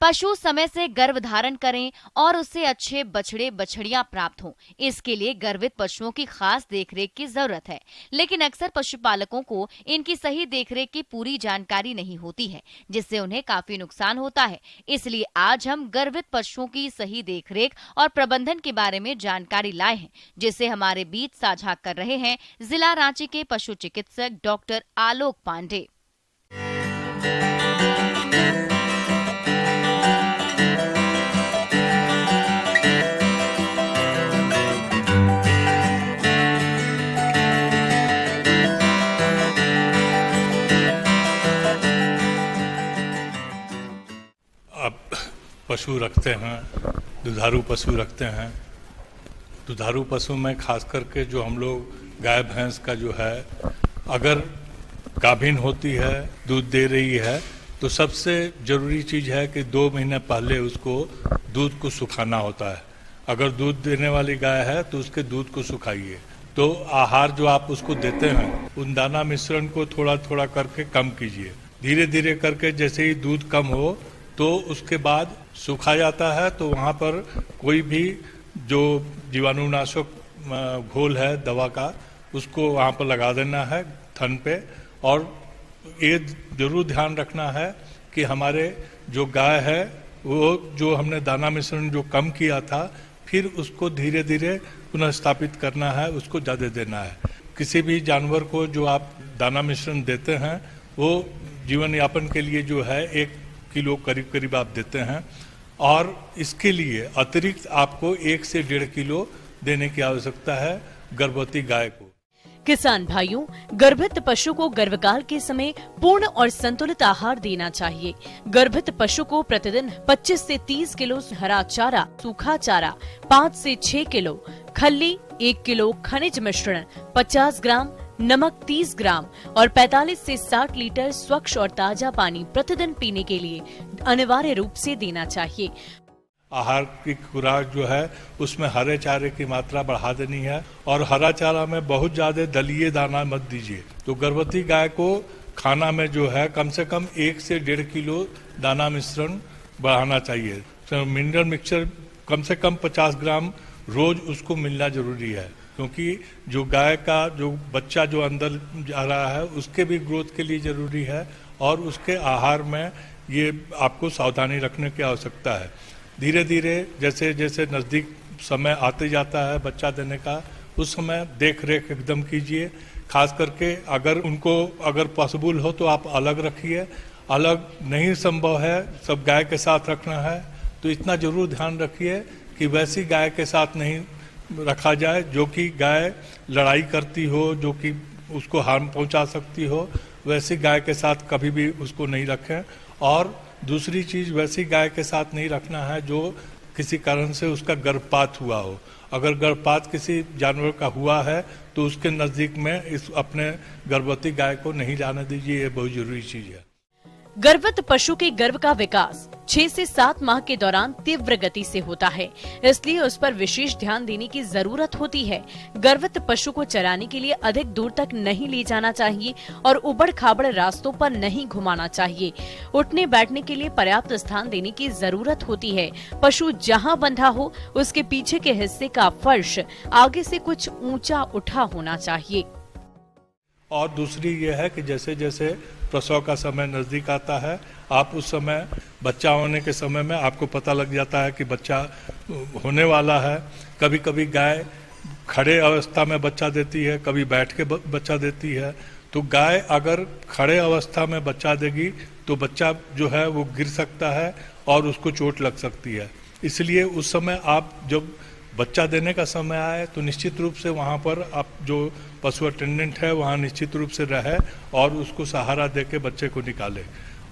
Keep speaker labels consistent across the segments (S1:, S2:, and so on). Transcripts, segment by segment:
S1: पशु समय से गर्भ धारण करें और उससे अच्छे बछड़े बछड़ियां प्राप्त हों। इसके लिए गर्भित पशुओं की खास देखरेख की जरूरत है, लेकिन अक्सर पशुपालकों को इनकी सही देखरेख की पूरी जानकारी नहीं होती है, जिससे उन्हें काफी नुकसान होता है। इसलिए आज हम गर्भित पशुओं की सही देखरेख और प्रबंधन के बारे में जानकारी लाए हैं, जिसे हमारे बीच साझा कर रहे हैं जिला रांची के पशु चिकित्सक डॉक्टर आलोक पांडे।
S2: पशु रखते हैं, दुधारू पशु रखते हैं। दुधारू पशु में खास करके जो हम लोग गाय भैंस का जो है, अगर गाभिन होती है, दूध दे रही है, तो सबसे जरूरी चीज है कि 2 महीने पहले उसको दूध को सुखाना होता है। अगर दूध देने वाली गाय है तो उसके दूध को सुखाइए। तो आहार जो आप उसको देते हैं, उन दाना मिश्रण को थोड़ा थोड़ा करके कम कीजिए। धीरे धीरे करके जैसे ही दूध कम हो तो उसके बाद सूखा जाता है, तो वहाँ पर कोई भी जो जीवाणुनाशक घोल है दवा का, उसको वहाँ पर लगा देना है थन पे। और ये जरूर ध्यान रखना है कि हमारे जो गाय है वो जो हमने दाना मिश्रण जो कम किया था, फिर उसको धीरे धीरे पुनः स्थापित करना है, उसको ज़्यादा देना है। किसी भी जानवर को जो आप दाना मिश्रण देते हैं वो जीवन यापन के लिए जो है 1 किलो करीब करीब आप देते हैं, और इसके लिए अतिरिक्त आपको 1 से 1.5 किलो देने की आवश्यकता है गर्भवती गाय को।
S3: किसान भाइयों, गर्भित पशु को गर्भकाल के समय पूर्ण और संतुलित आहार देना चाहिए। गर्भित पशु को प्रतिदिन 25 से 30 किलो हरा चारा, सूखा चारा, 5 से 6 किलो खल्ली, 1 किलो खनिज मिश्रण, 50 ग्राम नमक, 30 ग्राम और 45 से 60 लीटर स्वच्छ और ताजा पानी प्रतिदिन पीने के लिए अनिवार्य रूप से देना चाहिए।
S2: आहार की खुराक जो है उसमें हरे चारे की मात्रा बढ़ा देनी है, और हरा चारा में बहुत ज्यादा दलीय दाना मत दीजिए। तो गर्भवती गाय को खाना में जो है कम से कम 1 से 1.5 किलो दाना मिश्रण बढ़ाना चाहिए। तो मिनरल मिक्सचर कम से कम 50 ग्राम रोज उसको मिलना जरूरी है, क्योंकि जो गाय का जो बच्चा जो अंदर जा रहा है उसके भी ग्रोथ के लिए जरूरी है, और उसके आहार में ये आपको सावधानी रखने की आवश्यकता है। धीरे धीरे जैसे जैसे नज़दीक समय आते जाता है बच्चा देने का, उस समय देख रेख एकदम कीजिए। खास करके अगर पॉसिबल हो तो आप अलग रखिए। अलग नहीं संभव है, सब गाय के साथ रखना है, तो इतना जरूर ध्यान रखिए कि वैसी गाय के साथ नहीं रखा जाए जो कि गाय लड़ाई करती हो, जो कि उसको हार्म पहुंचा सकती हो। वैसी गाय के साथ कभी भी उसको नहीं रखें। और दूसरी चीज, वैसी गाय के साथ नहीं रखना है जो किसी कारण से उसका गर्भपात हुआ हो। अगर गर्भपात किसी जानवर का हुआ है तो उसके नजदीक में इस अपने गर्भवती गाय को नहीं जाने दीजिए, ये बहुत जरूरी चीज है।
S3: गर्भवत पशु के गर्भ का विकास 6 से 7 माह के दौरान तीव्र गति से होता है, इसलिए उस पर विशेष ध्यान देने की जरूरत होती है। गर्भवत पशु को चराने के लिए अधिक दूर तक नहीं ले जाना चाहिए और उबड़ खाबड़ रास्तों पर नहीं घुमाना चाहिए। उठने बैठने के लिए पर्याप्त स्थान देने की जरूरत होती है। पशु जहाँ बंधा हो उसके पीछे के हिस्से का फर्श आगे से कुछ ऊंचा उठा होना चाहिए।
S2: और दूसरी ये है कि जैसे जैसे प्रसव का समय नजदीक आता है, आप उस समय बच्चा होने के समय में आपको पता लग जाता है कि बच्चा होने वाला है। कभी कभी गाय खड़े अवस्था में बच्चा देती है, कभी बैठ के बच्चा देती है। तो गाय अगर खड़े अवस्था में बच्चा देगी तो बच्चा जो है वो गिर सकता है और उसको चोट लग सकती है। इसलिए उस समय आप जब बच्चा देने का समय आए तो निश्चित रूप से वहाँ पर आप जो पशु अटेंडेंट है वहाँ निश्चित रूप से रहे और उसको सहारा देके बच्चे को निकाले,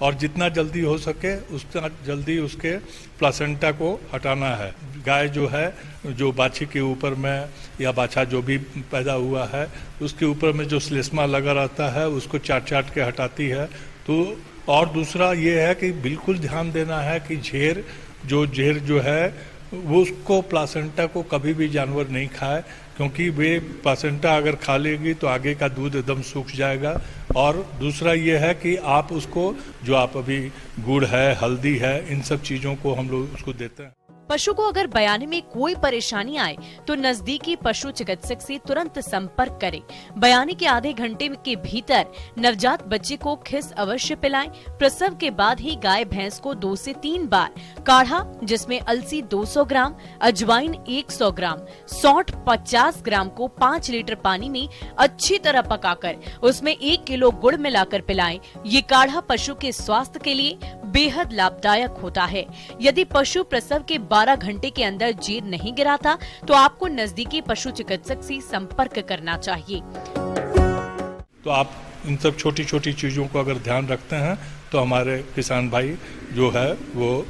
S2: और जितना जल्दी हो सके उतना जल्दी उसके प्लासेंटा को हटाना है। गाय जो है जो बाछी के ऊपर में या बाछा जो भी पैदा हुआ है उसके ऊपर में जो श्लेष्मा लगा रहता है उसको चाट के हटाती है। तो और दूसरा ये है कि बिल्कुल ध्यान देना है कि झेर जो है वो उसको प्लासेंटा को कभी भी जानवर नहीं खाए, क्योंकि वे प्लासेंटा अगर खा लेगी तो आगे का दूध एकदम सूख जाएगा। और दूसरा ये है कि आप उसको, जो आप अभी गुड़ है, हल्दी है, इन सब चीजों को हम लोग उसको देते हैं।
S3: पशु को अगर बयाने में कोई परेशानी आए तो नजदीकी पशु चिकित्सक से तुरंत संपर्क करें। बयाने के आधे घंटे के भीतर नवजात बच्चे को खिस अवश्य पिलाएं। प्रसव के बाद ही गाय भैंस को 2 से 3 बार काढ़ा, जिसमें अलसी 200 ग्राम, अजवाइन 100 ग्राम, सौंठ 50 ग्राम को 5 लीटर पानी में अच्छी तरह पकाकर उसमें 1 किलो गुड़ मिलाकर पिलाएं। ये काढ़ा पशु के स्वास्थ्य के लिए बेहद लाभदायक होता है। यदि पशु प्रसव के 12 घंटे के अंदर जीर नहीं गिराता तो आपको नजदीकी पशु चिकित्सक से संपर्क करना चाहिए।
S2: तो आप इन सब छोटी छोटी चीजों को अगर ध्यान रखते हैं तो हमारे किसान भाई जो है वो